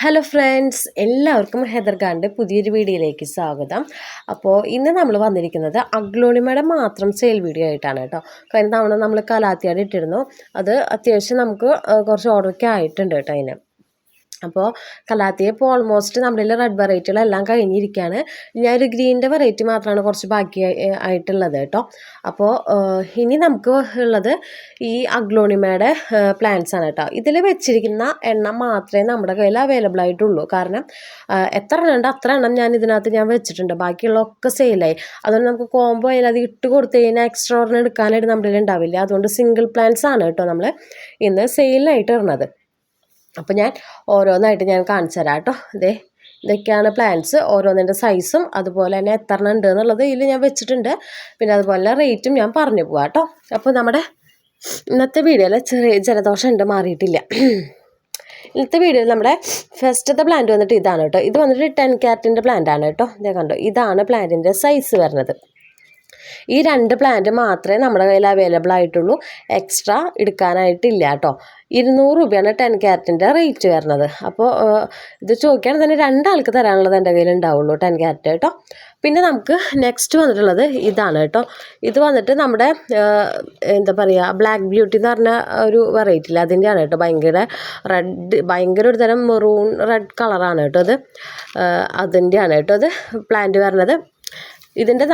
Hello friends, എല്ലാവർക്കും Heather ഖാൻ്റെ പുതിയൊരു വീഡിയോയിലേക്ക് സ്വാഗതം. അപ്പോൾ ഇന്ന് നമ്മൾ വന്നിരിക്കുന്നത് അഗ്ലോണിമയുടെ മാത്രം സെയിൽ വീഡിയോ ആയിട്ടാണ് കേട്ടോ. കഴിഞ്ഞ തവണ നമ്മൾ കലാത്തിയാട് ഇട്ടിരുന്നു. അത് അത്യാവശ്യം നമുക്ക് കുറച്ച് ഓർഡറൊക്കെ ആയിട്ടുണ്ട് കേട്ടോ അതിന്. അപ്പോൾ കലാത്തിയ ഇപ്പോൾ ഓൾമോസ്റ്റ് നമ്മുടെ റെഡ് വെറൈറ്റികളെല്ലാം കഴിഞ്ഞിരിക്കുകയാണ്. ഞാനൊരു ഗ്രീനിൻ്റെ വെറൈറ്റി മാത്രമാണ് കുറച്ച് ബാക്കി ആയിട്ടുള്ളത് കേട്ടോ. അപ്പോൾ ഇനി നമുക്ക് ഉള്ളത് ഈ അഗ്ലോണിമയുടെ പ്ലാന്റ്സ് ആണ് കേട്ടോ. ഇതിൽ വെച്ചിരിക്കുന്ന എണ്ണം മാത്രമേ നമ്മുടെ കയ്യിൽ അവൈലബിൾ ആയിട്ടുള്ളൂ. കാരണം എത്ര എണ്ണം ഉണ്ട് അത്ര എണ്ണം ഞാൻ വെച്ചിട്ടുണ്ട്. ബാക്കിയുള്ളതൊക്കെ സെയിലായി. അതുകൊണ്ട് നമുക്ക് കോംബോ ആയാലും അത് ഇട്ട് കൊടുത്തു കഴിഞ്ഞാൽ എക്സ്ട്രാ ഓർഡർ എടുക്കാനായിട്ട് നമ്മുടെ ഉണ്ടാവില്ല. അതുകൊണ്ട് സിംഗിൾ പ്ലാന്റ്സ് ആണ് കേട്ടോ നമ്മൾ ഇന്ന് സെയിലിനായിട്ട് ഇടുന്നത്. അപ്പോൾ ഞാൻ ഓരോന്നായിട്ട് ഞാൻ കാണിച്ചു തരാം കേട്ടോ. ഇതൊക്കെയാണ് പ്ലാന്റ്സ്. ഓരോന്നിൻ്റെ സൈസും അതുപോലെ തന്നെ എത്ര എണ്ണം ഉണ്ട് എന്നുള്ളത് ഇതിൽ ഞാൻ വെച്ചിട്ടുണ്ട്. പിന്നെ അതുപോലെ റേറ്റും ഞാൻ പറഞ്ഞു പോവാം കേട്ടോ. അപ്പോൾ നമ്മുടെ ഇന്നത്തെ വീഡിയോയിൽ ചെറിയ ജലദോഷം ഉണ്ട്, മാറിയിട്ടില്ല. ഇന്നത്തെ വീഡിയോയിൽ നമ്മുടെ ഫസ്റ്റത്തെ പ്ലാന്റ് വന്നിട്ട് ഇതാണ് കേട്ടോ. ഇത് വന്നിട്ട് 10 കാരറ്റിൻ്റെ പ്ലാന്റ് ആണ് കേട്ടോ. ഇതേ കണ്ടോ, ഇതാണ് പ്ലാന്റിൻ്റെ സൈസ് വരുന്നത്. ഈ 2 പ്ലാന്റ് മാത്രമേ നമ്മുടെ കയ്യിൽ അവൈലബിൾ ആയിട്ടുള്ളൂ. എക്സ്ട്രാ എടുക്കാനായിട്ടില്ല കേട്ടോ. 200 രൂപയാണ് 10 കാരറ്റിൻ്റെ റേറ്റ് വരുന്നത്. അപ്പോൾ ഇത് ചോദിക്കുകയാണെങ്കിൽ തന്നെ 2 ആൾക്ക് തരാനുള്ളത് എൻ്റെ കയ്യിൽ ഉണ്ടാവുള്ളൂ 10 കാരറ്റ് കേട്ടോ. പിന്നെ നമുക്ക് നെക്സ്റ്റ് വന്നിട്ടുള്ളത് ഇതാണ് കേട്ടോ. ഇത് വന്നിട്ട് നമ്മുടെ എന്താ പറയുക, ബ്ലാക്ക് ബ്യൂട്ടി എന്ന് പറഞ്ഞ ഒരു വെറൈറ്റി ഇല്ല, അതിൻ്റെയാണ് കേട്ടോ. ഭയങ്കര ഒരു തരം മെറൂൺ റെഡ് കളറാണ് കേട്ടോ അത്. അതിൻ്റെയാണ് കേട്ടോ അത് പ്ലാന്റ് വരുന്നത്. ഇതിൻ്റെ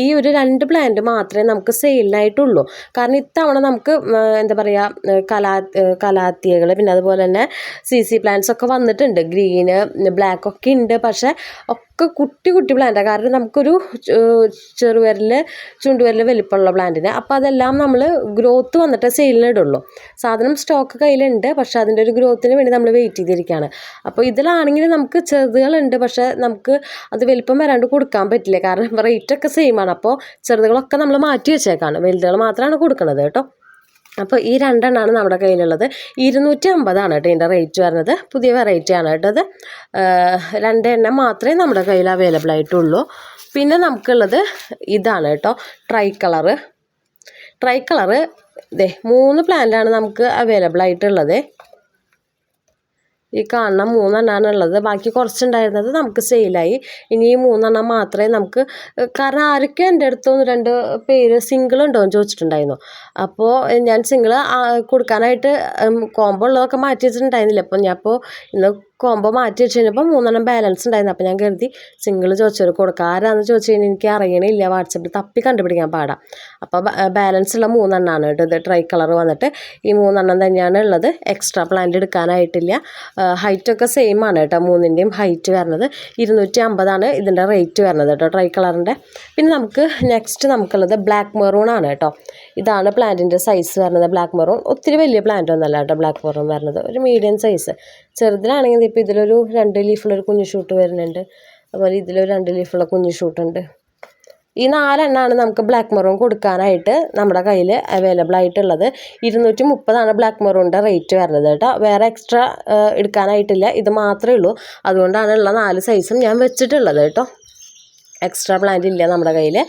ഈ ഒരു 2 പ്ലാന്റ് മാത്രമേ നമുക്ക് സെയിലിനായിട്ടുള്ളൂ. കാരണം ഇത്തവണ നമുക്ക് എന്താ പറയുക, കലാത്തിയകൾ പിന്നെ അതുപോലെ തന്നെ CC പ്ലാന്റ്സ് ഒക്കെ വന്നിട്ടുണ്ട്. ഗ്രീന് ബ്ലാക്ക് ഒക്കെ ഉണ്ട്. പക്ഷേ ഒക്കെ കുട്ടി പ്ലാന്റാണ്. കാരണം നമുക്കൊരു ചുണ്ടുവിരൽ വലിപ്പമുള്ള പ്ലാന്റിന്. അപ്പോൾ അതെല്ലാം നമ്മൾ ഗ്രോത്ത് വന്നിട്ട് സെയിലിനിടുള്ളൂ. സാധനം സ്റ്റോക്ക് കയ്യിലുണ്ട്, പക്ഷേ അതിൻ്റെ ഒരു ഗ്രോത്തിന് വേണ്ടി നമ്മൾ വെയിറ്റ് ചെയ്തിരിക്കുകയാണ്. അപ്പോൾ ഇതിലാണെങ്കിൽ നമുക്ക് ചെറുതുകളുണ്ട്, പക്ഷേ നമുക്ക് അത് വലിപ്പം വരാണ്ട് കൊടുക്കാൻ പറ്റില്ല. കാരണം റേറ്റൊക്കെ സെയിമാണ്. അപ്പോൾ ചെറുതുകളൊക്കെ നമ്മൾ മാറ്റി വെച്ചേക്കാണ്, വലുതുകൾ മാത്രമാണ് കൊടുക്കുന്നത് കേട്ടോ. അപ്പോൾ ഈ 2 എണ്ണമാണ് നമ്മുടെ കയ്യിലുള്ളത്. 250 കേട്ടോ ഇതിൻ്റെ റേറ്റ് വരുന്നത്. പുതിയ വെറൈറ്റി ആണ് കേട്ടോ അത്. 2 എണ്ണം മാത്രമേ നമ്മുടെ കയ്യിൽ അവൈലബിൾ ആയിട്ടുള്ളൂ. പിന്നെ നമുക്കുള്ളത് ഇതാണ് കേട്ടോ, ട്രൈ കളറ്. 3 പ്ലാന്റാണ് നമുക്ക് അവൈലബിൾ ആയിട്ടുള്ളത്. ഈ കാണുന്ന 3 എണ്ണമാണ് ഉള്ളത്. ബാക്കി കുറച്ചുണ്ടായിരുന്നത് നമുക്ക് സെയിലായി. ഇനി ഈ 3 എണ്ണം മാത്രമേ നമുക്ക്, കാരണം ആരൊക്കെ എൻ്റെ അടുത്ത് 2 പേര് സിംഗിൾ ഉണ്ടോ എന്ന് ചോദിച്ചിട്ടുണ്ടായിരുന്നു. അപ്പോൾ ഞാൻ സിംഗിൾ കൊടുക്കാനായിട്ട് കോംബോ ഉള്ളതൊക്കെ മാറ്റി വെച്ചിട്ടുണ്ടായിരുന്നില്ല. അപ്പോൾ ഇന്ന് കോംബോ മാറ്റി വെച്ച് കഴിഞ്ഞപ്പോൾ 3 എണ്ണം ബാലൻസ് ഉണ്ടായിരുന്നു. അപ്പോൾ ഞാൻ കരുതി സിംഗിൾ ചോദിച്ചവർ കൊടുക്കുക. ആരാന്ന് ചോദിച്ചു കഴിഞ്ഞാൽ എനിക്ക് അറിയണില്ല, വാട്സപ്പിൽ തപ്പി കണ്ടുപിടിക്കാൻ പാടാം. അപ്പോൾ ബാലൻസ് ഉള്ള 3 എണ്ണമാണ് കേട്ടോ ഇത്. ട്രൈ കളർ വന്നിട്ട് ഈ 3 എണ്ണം തന്നെയാണ് ഉള്ളത്. എക്സ്ട്രാ പ്ലാന്റ് എടുക്കാനായിട്ടില്ല. ഹൈറ്റൊക്കെ സെയിം ആണ് കേട്ടോ. 3ൻ്റെയും ഹൈറ്റ് വരുന്നത് 250 ഇതിൻ്റെ റേറ്റ് വരുന്നത് കേട്ടോ, ട്രൈ കളറിൻ്റെ. പിന്നെ നമുക്ക് നെക്സ്റ്റ് നമുക്കുള്ളത് ബ്ലാക്ക് മെറൂൺ ആണ് കേട്ടോ. ഇതാണ് പ്ലാന്റിൻ്റെ സൈസ് വരുന്നത്. ബ്ലാക്ക് മെറൂൺ ഒത്തിരി വലിയ പ്ലാന്റ് ഒന്നല്ല കേട്ടോ ബ്ലാക്ക് മെറൂൺ വരുന്നത്. ഒരു മീഡിയം സൈസ്. ചെറുതിലാണെങ്കിൽ ഇപ്പോൾ ഇതിലൊരു 2 ലീഫുള്ളൊരു കുഞ്ഞു ഷൂട്ട് വരുന്നുണ്ട്. അതുപോലെ ഇതിലൊരു 2 ലീഫുള്ള കുഞ്ഞു ഷൂട്ടുണ്ട്. ഈ 4 എണ്ണമാണ് നമുക്ക് ബ്ലാക്ക് മെറൂൺ കൊടുക്കാനായിട്ട് നമ്മുടെ കയ്യിൽ അവൈലബിൾ ആയിട്ടുള്ളത്. 230 ബ്ലാക്ക് മെറൂണിൻ്റെ റേറ്റ് വരുന്നത് കേട്ടോ. വേറെ എക്സ്ട്രാ എടുക്കാനായിട്ടില്ല, ഇത് മാത്രമേ ഉള്ളൂ. അതുകൊണ്ടാണ് ഉള്ള 4 സൈസും ഞാൻ വെച്ചിട്ടുള്ളത് കേട്ടോ. എക്സ്ട്രാ പ്ലാന്റ് ഇല്ല നമ്മുടെ കയ്യിൽ.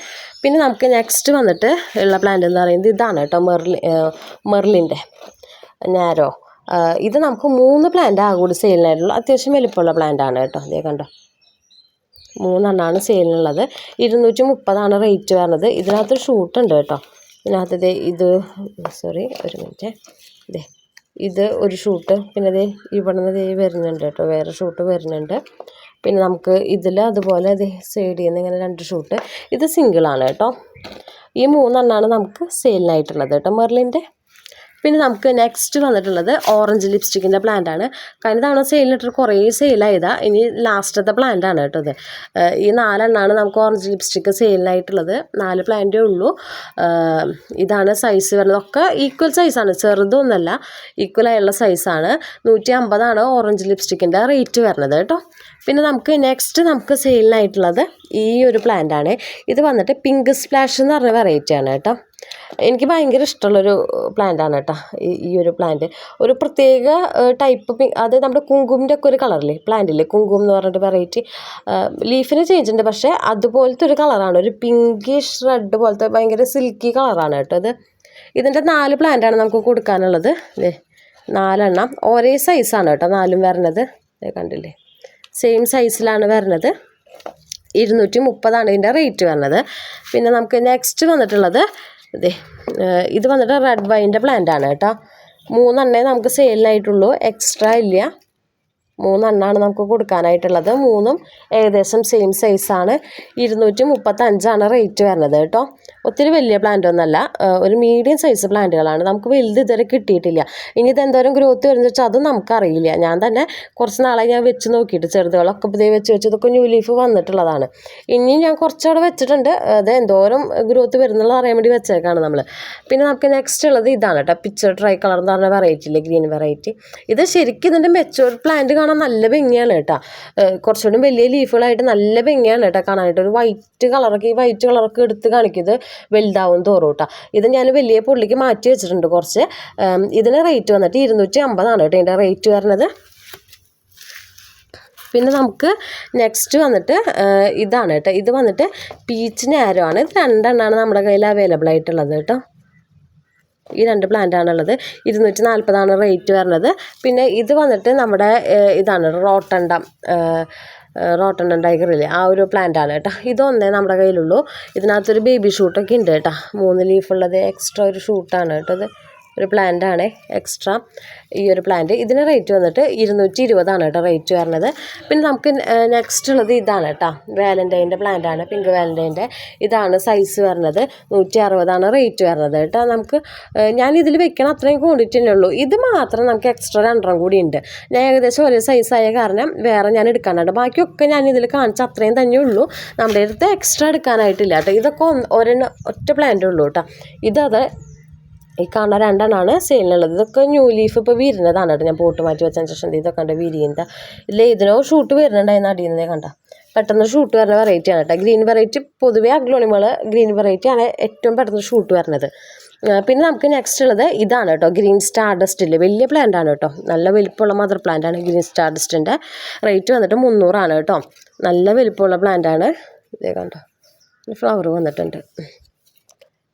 പിന്നെ നമുക്ക് നെക്സ്റ്റ് വന്നിട്ട് ഉള്ള പ്ലാന്റ് എന്ന് പറയുന്നത് ഇതാണ് കേട്ടോ, മെർലിൻ്റെ നാരോ. ഇത് നമുക്ക് 3 പ്ലാന്റ് കൂടി സെയിലിനായിട്ടുള്ളൂ. അത്യാവശ്യം വലിപ്പമുള്ള പ്ലാന്റ് ആണ് കേട്ടോ. അതേ കണ്ടോ, 3 എണ്ണമാണ് സെയിലിനുള്ളത്. 230 റേറ്റ് വരുന്നത്. ഇതിനകത്ത് ഷൂട്ടുണ്ട് കേട്ടോ. ഇതിനകത്ത് ഇത് ഒരു മിനിറ്റ്, ഇത് ഒരു ഷൂട്ട്. പിന്നെ ഇവിടെ നിന്ന് വരുന്നുണ്ട് കേട്ടോ, വേറെ ഷൂട്ട് വരുന്നുണ്ട്. പിന്നെ നമുക്ക് ഇതിൽ അതുപോലെ സൈഡിൽ നിന്ന് ഇങ്ങനെ 2 ഷൂട്ട്. ഇത് സിംഗിളാണ് കേട്ടോ. ഈ 3 എണ്ണമാണ് നമുക്ക് സെയിലിനായിട്ടുള്ളത് കേട്ടോ മെർലിൻ്റെ. പിന്നെ നമുക്ക് നെക്സ്റ്റ് വന്നിട്ടുള്ളത് ഓറഞ്ച് ലിപ്സ്റ്റിക്കിൻ്റെ പ്ലാന്റാണ്. കഴിഞ്ഞ തവണ സെയിലിട്ട് കുറേ സെയിലായതാണ്. ഇനി ലാസ്റ്റത്തെ പ്ലാന്റാണ് കേട്ടോ ഇത്. ഈ 4 എണ്ണമാണ് നമുക്ക് ഓറഞ്ച് ലിപ്സ്റ്റിക്ക് സെയിലിനായിട്ടുള്ളത്. 4 പ്ലാന്റേ ഉള്ളൂ. ഇതാണ് സൈസ് വരുന്നത്. ഒക്കെ ഈക്വൽ സൈസാണ്, ചെറുതൊന്നുമല്ല, ഈക്വലായുള്ള സൈസാണ്. 150 ഓറഞ്ച് ലിപ്സ്റ്റിക്കിൻ്റെ റേറ്റ് വരുന്നത് കേട്ടോ. പിന്നെ നമുക്ക് നെക്സ്റ്റ് നമുക്ക് സെയിലിനായിട്ടുള്ളത് ഈ ഒരു പ്ലാന്റാണ്. ഇത് വന്നിട്ട് പിങ്ക് സ്പ്ലാഷ് എന്ന് പറഞ്ഞ വെറൈറ്റിയാണ് കേട്ടോ. എനിക്ക് ഭയങ്കര ഇഷ്ടമുള്ളൊരു പ്ലാന്റാണ് കേട്ടോ ഈ ഒരു പ്ലാന്റ്. ഒരു പ്രത്യേക ടൈപ്പ് അത് നമ്മുടെ കുങ്കുമിൻ്റെ ഒക്കെ ഒരു കളറില്ലേ പ്ലാന്റില്ലേ, കുങ്കുമം എന്ന് പറഞ്ഞിട്ട് വെറൈറ്റി. ലീഫിന് ചേഞ്ച് ഉണ്ട്, പക്ഷേ അതുപോലത്തെ ഒരു കളറാണ്, ഒരു പിങ്കിഷ് റെഡ് പോലത്തെ ഭയങ്കര സിൽക്കി കളറാണ് കേട്ടോ ഇത്. ഇതിൻ്റെ 4 പ്ലാന്റാണ് നമുക്ക് കൊടുക്കാനുള്ളത്. 4 എണ്ണം ഒരേ സൈസാണ് കേട്ടോ 4ഉം വരുന്നത്. കണ്ടില്ലേ, സെയിം സൈസിലാണ് വരുന്നത്. 230 ഇതിൻ്റെ റേറ്റ് വരുന്നത്. പിന്നെ നമുക്ക് നെക്സ്റ്റ് വന്നിട്ടുള്ളത് ഇത് വന്നിട്ട് റെഡ് വൈൻ്റെ പ്ലാന്റ് ആണ് കേട്ടോ. 3 എണ്ണേ നമുക്ക് സെയിലിനായിട്ടുള്ളൂ, എക്സ്ട്രാ ഇല്ല. 3 എണ്ണമാണ് നമുക്ക് കൊടുക്കാനായിട്ടുള്ളത്. 3ഉം ഏകദേശം സെയിം സൈസാണ്. 235 റേറ്റ് വരുന്നത് കേട്ടോ. ഒത്തിരി വലിയ പ്ലാന്റ് ഒന്നല്ല, ഒരു മീഡിയം സൈസ് പ്ലാന്റുകളാണ്. നമുക്ക് വലുത് ഇതുവരെ കിട്ടിയിട്ടില്ല. ഇനി ഇതെന്തോരം ഗ്രോത്ത് വരുന്നത് വെച്ചാൽ അതും നമുക്കറിയില്ല. ഞാൻ തന്നെ കുറച്ച് നാളെ ഞാൻ വെച്ച് നോക്കിയിട്ട് ചെറുതുകളൊക്കെ പുതിയ വെച്ച് ഇതൊക്കെ ന്യൂ ലീഫ് വന്നിട്ടുള്ളതാണ്. ഇനി ഞാൻ കുറച്ചവിടെ വെച്ചിട്ടുണ്ട്. അത് എന്തോരം ഗ്രോത്ത് വരുന്നുള്ളത് അറിയാൻ വേണ്ടി വെച്ചേക്കാണ് നമ്മൾ. പിന്നെ നമുക്ക് നെക്സ്റ്റ് ഉള്ളത് ഇതാണ് കേട്ടോ, പിക്ചർ ട്രൈ കളർ എന്ന് പറഞ്ഞ വെറൈറ്റി ഇല്ലേ, ഗ്രീൻ വെറൈറ്റി. ഇത് ശരിക്കും ഇതിൻ്റെ മെച്ചൂർ പ്ലാന്റ് കാണാൻ നല്ല ഭംഗിയാണ് കേട്ടോ. കുറച്ചുകൂടി വലിയ ലീഫുകളായിട്ട് നല്ല ഭംഗിയാണ് കേട്ടോ കാണാനായിട്ട്. ഒരു വൈറ്റ് കളറൊക്കെ, ഈ വൈറ്റ് കളറൊക്കെ എടുത്ത് കാണിക്കുന്നത് വലുതാവും തോറും കേട്ടോ. ഇത് ഞാൻ വലിയ പുള്ളിക്ക് മാറ്റി വെച്ചിട്ടുണ്ട് കുറച്ച്. ഇതിന് റേറ്റ് വന്നിട്ട് 250 കേട്ടോ ഇതിൻ്റെ റേറ്റ് വരുന്നത്. പിന്നെ നമുക്ക് നെക്സ്റ്റ് വന്നിട്ട് ഇതാണ് കേട്ടോ. ഇത് വന്നിട്ട് പീച്ച് നാരോ ആണ്. ഇത് 2 എണ്ണമാണ് നമ്മുടെ കയ്യിൽ അവൈലബിൾ ആയിട്ടുള്ളത് കേട്ടോ. ഈ 2 പ്ലാന്റ് ആണുള്ളത്. 240 റേറ്റ് വരുന്നത്. പിന്നെ ഇത് വന്നിട്ട് നമ്മുടെ ഇതാണ് റോട്ടണ്ടം ടൈഗറില്ലേ, ആ ഒരു പ്ലാന്റ് ആണ് കേട്ടോ. ഇതൊന്നേ നമ്മുടെ കയ്യിലുള്ളൂ. ഇതിനകത്തൊരു ബേബി ഷൂട്ടൊക്കെ ഉണ്ട് കേട്ടോ. 3 ലീഫുള്ളത് എക്സ്ട്രാ ഒരു ഷൂട്ടാണ് കേട്ടോ. ഇത് ഒരു പ്ലാന്റ് ആണ് എക്സ്ട്രാ, ഈ ഒരു പ്ലാന്റ്. ഇതിന് റേറ്റ് വന്നിട്ട് 220 കേട്ടോ റേറ്റ് വരുന്നത്. പിന്നെ നമുക്ക് നെക്സ്റ്റ് ഉള്ളത് ഇതാണ് കേട്ടോ, വാലൻറ്റൈൻ്റെ പ്ലാന്റ് ആണ്, പിങ്ക് വാലൻറ്റൈൻ്റെ. ഇതാണ് സൈസ് വരുന്നത്. 160 റേറ്റ് വരുന്നത് കേട്ടോ. നമുക്ക് ഞാൻ ഇതിൽ വെക്കണം അത്രയും ക്വാണ്ടിറ്റി തന്നെ ഉള്ളൂ. ഇത് മാത്രം നമുക്ക് എക്സ്ട്രാ 2 കൂടി ഉണ്ട്. ഞാൻ ഏകദേശം ഒരേ സൈസായ കാരണം വേറെ ഞാൻ എടുക്കാനുണ്ട്. ബാക്കിയൊക്കെ ഞാൻ ഇതിൽ കാണിച്ച അത്രയും തന്നെ ഉള്ളൂ. നമ്മുടെ അടുത്ത് എക്സ്ട്രാ എടുക്കാനായിട്ടില്ല കേട്ടോ. ഇതൊക്കെ ഒറ്റ പ്ലാന്റ് ഉള്ളൂ കേട്ടോ. ഇതത് ഈ കാണുന്ന 2 എണ്ണമാണ് സെയിലിനുള്ളത്. ഇതൊക്കെ ന്യൂ ലീഫ് ഇപ്പോൾ വിരിഞ്ഞതാണ് കേട്ടോ. ഞാൻ പോട്ട് മാറ്റി വെച്ചതിന് ശേഷം ഇതൊക്കെ ഉണ്ട് വിരിയുന്നത്. ഇതിൽ ഇതിനോ ഷൂട്ട് വരുന്നുണ്ടായിരുന്നു അടിയുന്നതേ കണ്ട. പെട്ടെന്ന് ഷൂട്ട് വരുന്ന വെറൈറ്റിയാണ് കേട്ടോ. ഗ്രീൻ വെറൈറ്റി പൊതുവേ അഗ്ലോണിമകൾ ഗ്രീൻ വെറൈറ്റിയാണ് ഏറ്റവും പെട്ടെന്ന് ഷൂട്ട് വരുന്നത്. പിന്നെ നമുക്ക് നെക്സ്റ്റ് ഉള്ളത് ഇതാണ് കേട്ടോ, ഗ്രീൻ സ്റ്റാർ ഡസ്റ്റിൽ. വലിയ പ്ലാന്റ് ആണ് കേട്ടോ, നല്ല വലിപ്പമുള്ള മദർ പ്ലാന്റ് ആണ് ഗ്രീൻ സ്റ്റാർ ഡസ്റ്റിൻ്റെ. റേറ്റ് വന്നിട്ട് 300 കേട്ടോ. നല്ല വലിപ്പമുള്ള പ്ലാന്റ് ആണ്. ഇതേ കണ്ടോ, ഫ്ലവർ വന്നിട്ടുണ്ട്.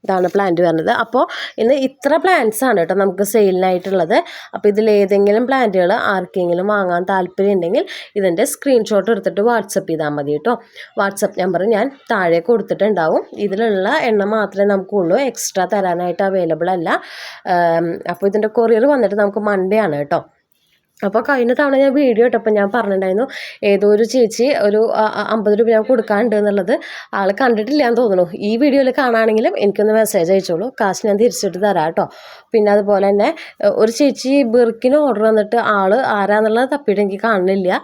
ഇതാണ് പ്ലാന്റ് വരുന്നത്. അപ്പോൾ ഇന്ന് ഇത്ര പ്ലാന്റ്സ് ആണ് കേട്ടോ നമുക്ക് സെയിലിനായിട്ടുള്ളത്. അപ്പോൾ ഇതിലേതെങ്കിലും പ്ലാന്റുകൾ ആർക്കെങ്കിലും വാങ്ങാൻ താല്പര്യം ഉണ്ടെങ്കിൽ ഇതിൻ്റെ സ്ക്രീൻഷോട്ട് എടുത്തിട്ട് വാട്സപ്പ് ചെയ്താൽ മതി കേട്ടോ. വാട്സപ്പ് നമ്പർ ഞാൻ താഴെ കൊടുത്തിട്ടുണ്ടാവും. ഇതിലുള്ള എണ്ണം മാത്രമേ നമുക്കുള്ളൂ, എക്സ്ട്രാ തരാനായിട്ട് അവൈലബിൾ അല്ല. അപ്പോൾ ഇതിൻ്റെ കൊറിയർ വന്നിട്ട് നമുക്ക് മൺഡേ ആണ് കേട്ടോ. അപ്പോൾ കഴിഞ്ഞ തവണ ഞാൻ വീഡിയോ ഇട്ടപ്പോൾ ഞാൻ പറഞ്ഞിട്ടുണ്ടായിരുന്നു ഏതോ ഒരു ചേച്ചി ഒരു 50 രൂപ ഞാൻ കൊടുക്കാനുണ്ട് എന്നുള്ളത്. ആൾ കണ്ടിട്ടില്ല എന്ന് തോന്നുന്നു. ഈ വീഡിയോയിൽ കാണുകയാണെങ്കിലും എനിക്കൊന്ന് മെസ്സേജ് അയച്ചോളൂ, കാശ് ഞാൻ തിരിച്ചിട്ട് തരാം കേട്ടോ. പിന്നെ അതുപോലെ തന്നെ ഒരു ചേച്ചി ബിർക്കിന് ഓർഡർ വന്നിട്ട് ആൾ ആരാന്നുള്ളത് തപ്പിയിട്ട് എനിക്ക് കാണുന്നില്ല.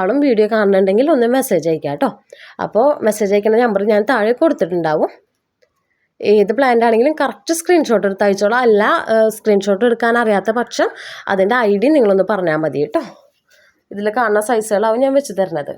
ആളും വീഡിയോ കാണുന്നുണ്ടെങ്കിൽ ഒന്ന് മെസ്സേജ് അയക്കാം കേട്ടോ. അപ്പോൾ മെസ്സേജ് അയക്കുന്ന നമ്പർ ഞാൻ താഴെ കൊടുത്തിട്ടുണ്ടാവും. ഏത് പ്ലാന്റ് ആണെങ്കിലും കറക്റ്റ് സ്ക്രീൻഷോട്ട് എടുത്ത് അയച്ചോളാം. അല്ല സ്ക്രീൻഷോട്ട് എടുക്കാൻ അറിയാത്ത പക്ഷം അതിൻ്റെ ID നിങ്ങളൊന്ന് പറഞ്ഞാൽ മതി കേട്ടോ. ഇതിൽ കാണുന്ന സൈസുകളാവും ഞാൻ വെച്ച് തരുന്നത്.